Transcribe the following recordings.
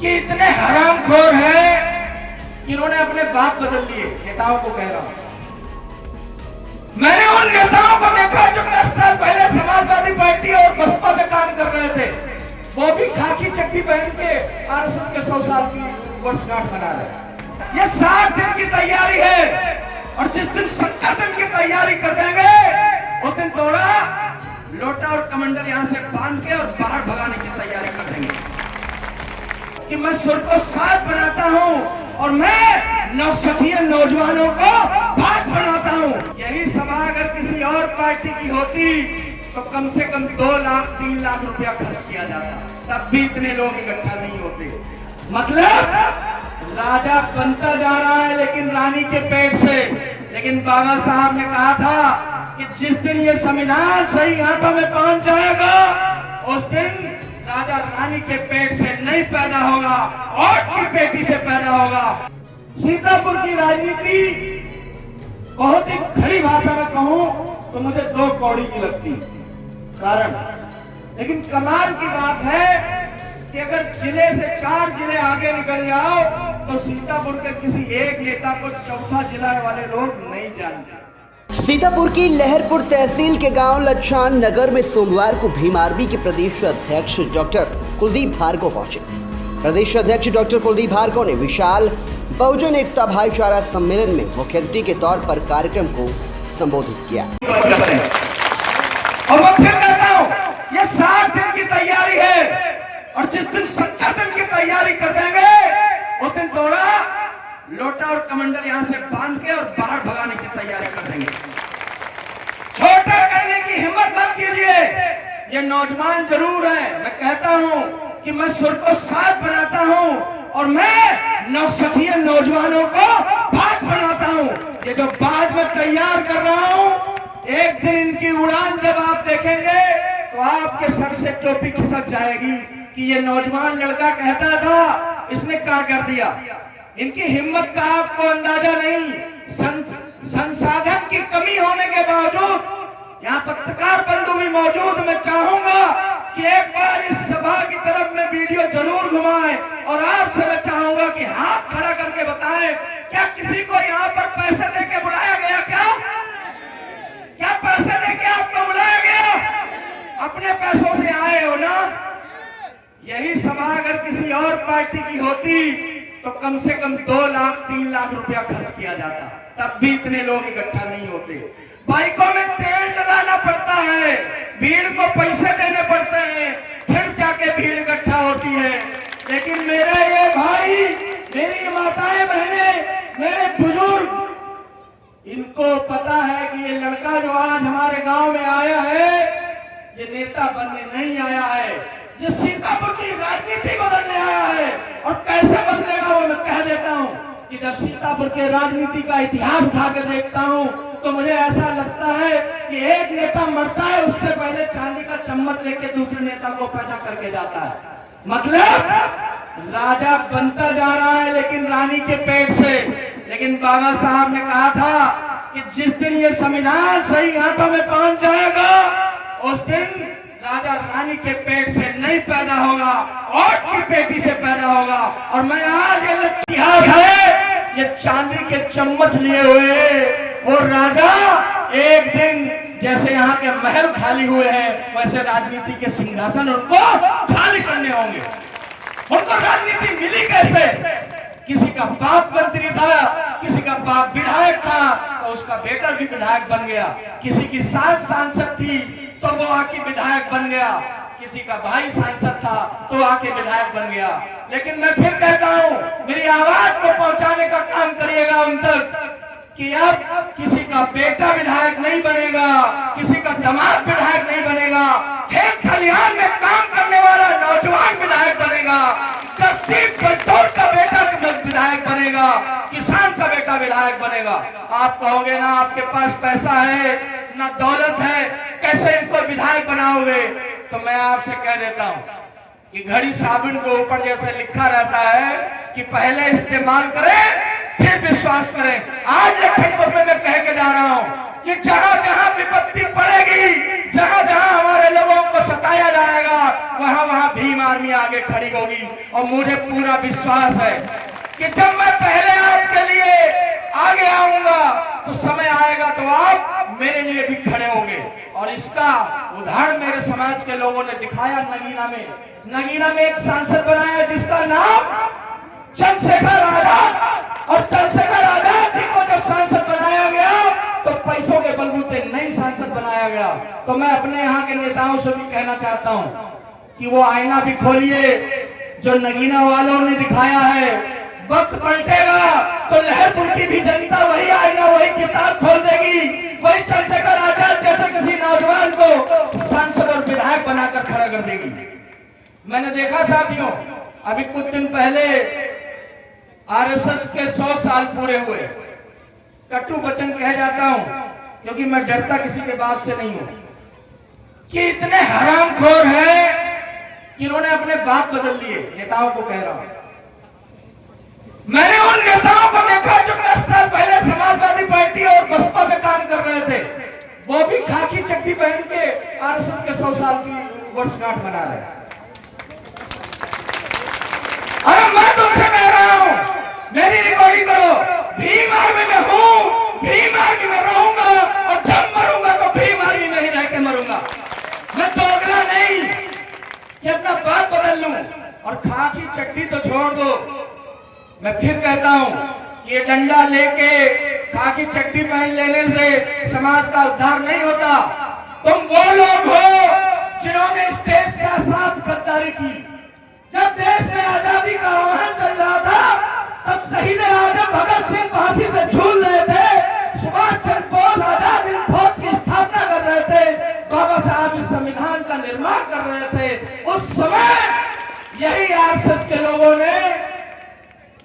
कि इतने हरामखोर हैं कि इन्होंने अपने बाप बदल लिए। नेताओं को कह रहा हूं, मैंने उन नेताओं को देखा जो 10 साल पहले समाजवादी पार्टी और बसपा पे काम कर रहे थे, वो भी खाकी चड्डी पहन के आरएसएस के 100 साल की वर्षगांठ मना रहे। ये 60 दिन की तैयारी है और जिस दिन 70 दिन की तैयारी कर देंगे उस दिन थोड़ा लोटा और कमंडल यहां से बांध के और बाहर भगाने की तैयारी कर देंगे कि मैं सुर को साथ बनाता हूं और मैं नौसखिए नौजवानों को बात बनाता हूं। यही सभा अगर किसी और पार्टी की होती तो कम से कम 2 लाख 3 लाख रुपया खर्च किया जाता, तब भी इतने लोग इकट्ठा नहीं होते। मतलब राजा बनता जा रहा है लेकिन रानी के पेट से। लेकिन बाबा साहब ने कहा था कि जिस दिन ये संविधान सही हाथों में पहुंच जाएगा उस दिन राजा रानी के पेट से नहीं पैदा होगा, और की बेटी से पैदा होगा। सीतापुर की राजनीति बहुत ही खड़ी भाषा में कहूं तो मुझे 2 कौड़ी की लगती कारण, लेकिन कमाल की बात है कि अगर जिले से 4 जिले आगे निकल जाओ तो सीतापुर के किसी एक नेता को चौथा जिला वाले लोग नहीं जानते। सीतापुर की लहरपुर तहसील के गांव लच्छान नगर में सोमवार को भीम आर्मी के प्रदेश अध्यक्ष डॉक्टर कुलदीप भार्गव पहुंचे। प्रदेश अध्यक्ष डॉक्टर कुलदीप भार्गव ने विशाल बहुजन एकता भाईचारा सम्मेलन में मुख्य अतिथि के तौर पर कार्यक्रम को संबोधित किया। और मैं फिर कहता हूं, ये 60 दिन की तैयारी है और जिस दिन 70 दिन की तैयारी कर देंगे उस दिन थोड़ा लोटा और कमंडल यहां से बांध के और बाहर भगाने की तैयारी कर देंगे। छोटा करने की हिम्मत मत कीजिए। ये नौजवान जरूर है, मैं कहता हूं कि मैं सुर को साथ बनाता हूं और मैं नौसखिए नौजवानों को बात बनाता हूं। ये जो बात मैं तैयार कर रहा हूं, एक दिन इनकी उड़ान जब आप देखेंगे तो आपके सर से टोपी खिसक जाएगी कि ये नौजवान लड़का कहता था, इसने क्या कर दिया। इनकी हिम्मत का आपको अंदाजा नहीं। संसाधन की कमी होने के बावजूद यहाँ पत्रकार बंधु भी मौजूद, मैं चाहूंगा कि एक बार इस सभा की तरफ में वीडियो जरूर घुमाएं और आपसे मैं चाहूंगा कि हाथ खड़ा करके बताएं, क्या किसी को यहाँ पर पैसे देके बुलाया गया? क्या पैसे देके आपको बुलाया गया? अपने पैसों से आए हो ना। यही सभा अगर किसी और पार्टी की होती तो कम से कम 2 लाख 3 लाख रुपया खर्च किया जाता, तब भी इतने लोग इकट्ठा नहीं होते। बाइकों में तेल डलाना पड़ता है, भीड़ को पैसे देने पड़ते हैं, फिर जाके भीड़ इकट्ठा होती है। लेकिन मेरे ये भाई, मेरी माताएं बहनें, मेरे बुजुर्ग, इनको पता है कि ये लड़का जो आज हमारे गांव में आया है ये नेता बनने नहीं आया है, ये सीतापुर की राजनीति बदलने आया है। और कैसे बदलेगा वो मैं कह देता हूं कि जब सीतापुर के राजनीति का इतिहास उठा कर देखता हूं तो मुझे ऐसा लगता है कि एक नेता मरता है उससे पहले चांदी का चम्मच लेके दूसरे नेता को पैदा करके जाता है। मतलब राजा बनता जा रहा है लेकिन रानी के पेट से। लेकिन बाबा साहब ने कहा था कि जिस दिन ये संविधान सही हाथों में पहुंच जाएगा उस दिन राजा रानी के पेट से नहीं पैदा होगा, और की बेटी से पैदा होगा। और मैं आज ये इतिहास है, ये चांदी के चम्मच लिए हुए वो राजा एक दिन जैसे यहाँ के महल खाली हुए हैं वैसे राजनीति के सिंहासन उनको खाली करने होंगे। उनको राजनीति मिली कैसे? किसी का बाप मंत्री था, किसी का बाप विधायक था तो उसका बेटा भी विधायक बन गया, किसी की सास सांसद थी तो वो आके विधायक बन गया, किसी का भाई सांसद था तो आके विधायक बन गया। लेकिन मैं फिर कहता हूं, मेरी आवाज को पहुंचाने का काम करिएगा उन तक कि अब किसी का बेटा विधायक नहीं बनेगा, किसी का दामाद विधायक नहीं बनेगा, खेत खलिहान में काम करने वाला नौजवान विधायक बनेगा, तरतीब मजदूर का बेटा विधायक बनेगा, किसान का बेटा विधायक बनेगा। आप कहोगे ना आपके पास पैसा है ना दौलत है, कैसे इनको विधायक बनाओगे? तो मैं आपसे कह देता हूं कि घड़ी साबुन के ऊपर जैसे लिखा रहता है कि पहले इस्तेमाल करें फिर विश्वास करें। आज लखनपुर में मैं कह के जा रहा हूं कि जहां जहां विपत्ति पड़ेगी, जहां जहां हमारे लोगों को सताया जाएगा, वहां वहां भीम आर्मी आ आगे खड़ी होगी। और मुझे पूरा विश्वास है कि जब मैं पहले आपके लिए आगे आऊंगा तो समय आएगा तो आप मेरे लिए भी खड़े होंगे। और इसका उदाहरण मेरे समाज के लोगों ने दिखाया। नगीना में एक सांसद बनाया जिसका नाम चंद्रशेखर आजाद। और चंद्रशेखर आजाद जी को जब सांसद बनाया गया तो पैसों के बलबूते नहीं सांसद बनाया गया। तो मैं अपने यहाँ के नेताओं से भी कहना चाहता हूँ कि वो आईना भी खोलिए जो नगीना वालों ने दिखाया है। वक्त पलटेगा तो लहरपुर की भी जनता वही आईना, वही किताब खोल देगी, वही चंद्रशेखर आजाद जैसे किसी नौजवान को सांसद और विधायक बनाकर खड़ा कर देगी। मैंने देखा साथियों, अभी कुछ दिन पहले आरएसएस के 100 साल पूरे हुए। कट्टू वचन कह जाता हूं क्योंकि मैं डरता किसी के बाप से नहीं हूं कि इतने हरामखोर हैं कि इन्होंने अपने बाप बदल लिए। नेताओं को कह रहा हूं, मैंने उन नेताओं को देखा जो 10 साल पहले समाजवादी पार्टी और बसपा में काम कर रहे थे, वो भी खाकी चड्डी पहन के आरएसएस के 100 साल की वर्षगांठ मना रहे हैं। अरे मैं तुमसे कह रहा हूं, मेरी रिकॉर्डिंग करो। भीम आर्मी में हूं, भीम आर्मी में रहूंगा और जब मरूंगा तो भीम आर्मी में ही रह के मरूंगा। मैं दोगला नहीं कि अपना बाप बदल लूं। और खाकी चड्डी तो छोड़ दो, मैं फिर कहता हूं कि ये डंडा लेके खाकी चड्डी पहन लेने से समाज का उद्धार नहीं होता। तुम वो लोग हो जिन्होंने इस देश का साथ गद्दारी की। जब देश में आजादी का आह्वान चल रहा था तब शहीद आजम भगत सिंह फांसी से झूल रहे थे, सुभाष चंद्र बोस आजाद हिंद फौज की स्थापना कर रहे थे, बाबा साहब इस संविधान का निर्माण कर रहे थे। उस समय यही आरएसएस के लोगों ने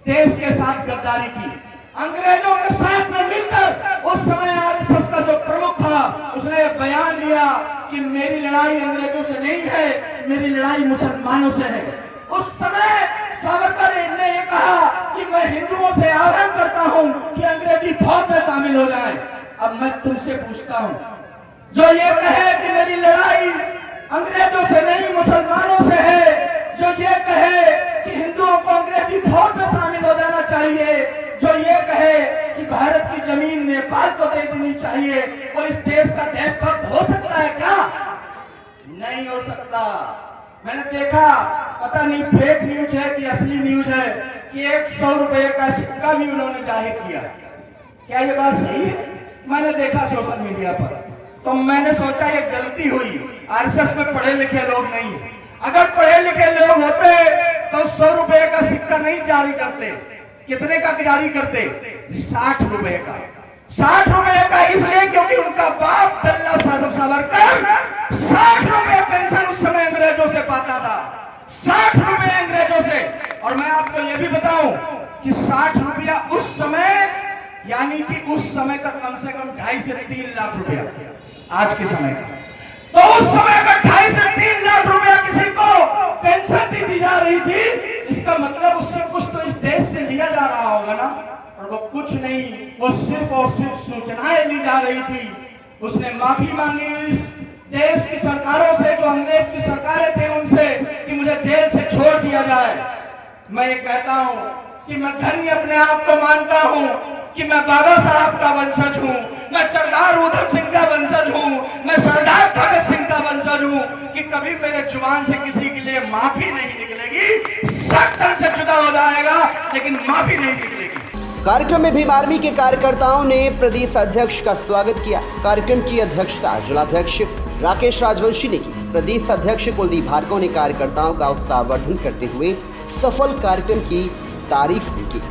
देश के साथ गद्दारी की, अंग्रेजों के साथ में मिलकर। उस समय आरएसएस का जो प्रमुख था उसने बयान दिया कि मेरी लड़ाई अंग्रेजों से नहीं है, मेरी लड़ाई मुसलमानों से है। उस समय सावरकर ने ये कहा कि मैं हिंदुओं से आह्वान करता हूं कि अंग्रेजी फौज में शामिल हो जाएं। अब मैं तुमसे पूछता हूं, जो ये कहे कि मेरी लड़ाई अंग्रेजों से नहीं मुसलमानों से है, जो ये कहे कि हिंदुओं को अंग्रेजी फौज में शामिल हो जाना चाहिए, जो ये कहे कि भारत की जमीन नेपाल को दे देनी चाहिए, वो इस देश का देशभक्त हो सकता है क्या? नहीं हो सकता। मैंने देखा, पता नहीं फेक न्यूज है कि असली न्यूज है, कि 100 रुपए का सिक्का भी उन्होंने जाहिर किया। क्या ये बात सही है? मैंने देखा सोशल मीडिया पर, तो मैंने सोचा ये गलती हुई। आरएसएस में पढ़े लिखे लोग नहीं है। अगर पढ़े लिखे लोग होते तो 100 रुपए का सिक्का नहीं जारी करते। कितने का जारी करते? 60 रुपए का। 60 रुपए का इसलिए क्योंकि उनका बाप दल्ला सावरकर 60 रुपए पेंशन उस समय अंग्रेजों से पाता था। 60 रुपए अंग्रेजों से। और मैं आपको यह भी बताऊं कि 60 रुपया उस समय, यानी कि उस समय का कम से कम 2.5 से 3 लाख रुपया आज के समय का। तो उस समय अगर 2.5 से 3 लाख रुपया किसी को पेंशन दी जा रही थी, इसका मतलब उससे कुछ तो इस देश से लिया जा रहा होगा ना। और वो कुछ नहीं, वो सिर्फ और सिर्फ सूचनाएं ली जा रही थी। उसने माफी मांगी इस देश की सरकारों से, जो अंग्रेज की सरकारें थे उनसे, कि मुझे जेल से छोड़ दिया जाए। मैं ये कहता हूं कि मैं धन्य अपने आप को मानता हूं कि मैं बाबा साहब का वंशज हूं, मैं सरदार उधम सिंह का वंशज हूं, मैं सरदार भगत सिंह का वंशज हूं, कि कभी मेरे जुबान से किसी के लिए माफी नहीं निकलेगी। सख्त से जुदा हो जाएगा लेकिन माफी नहीं निकलेगी। कार्यक्रम में भीम आर्मी के कार्यकर्ताओं ने प्रदेश अध्यक्ष का स्वागत किया। कार्यक्रम की अध्यक्षता जिलाध्यक्ष राकेश राजवंशी ने की। प्रदेश अध्यक्ष कुलदीप भार्गव ने कार्यकर्ताओं का उत्साहवर्धन करते हुए सफल कार्यक्रम की तारीफ की।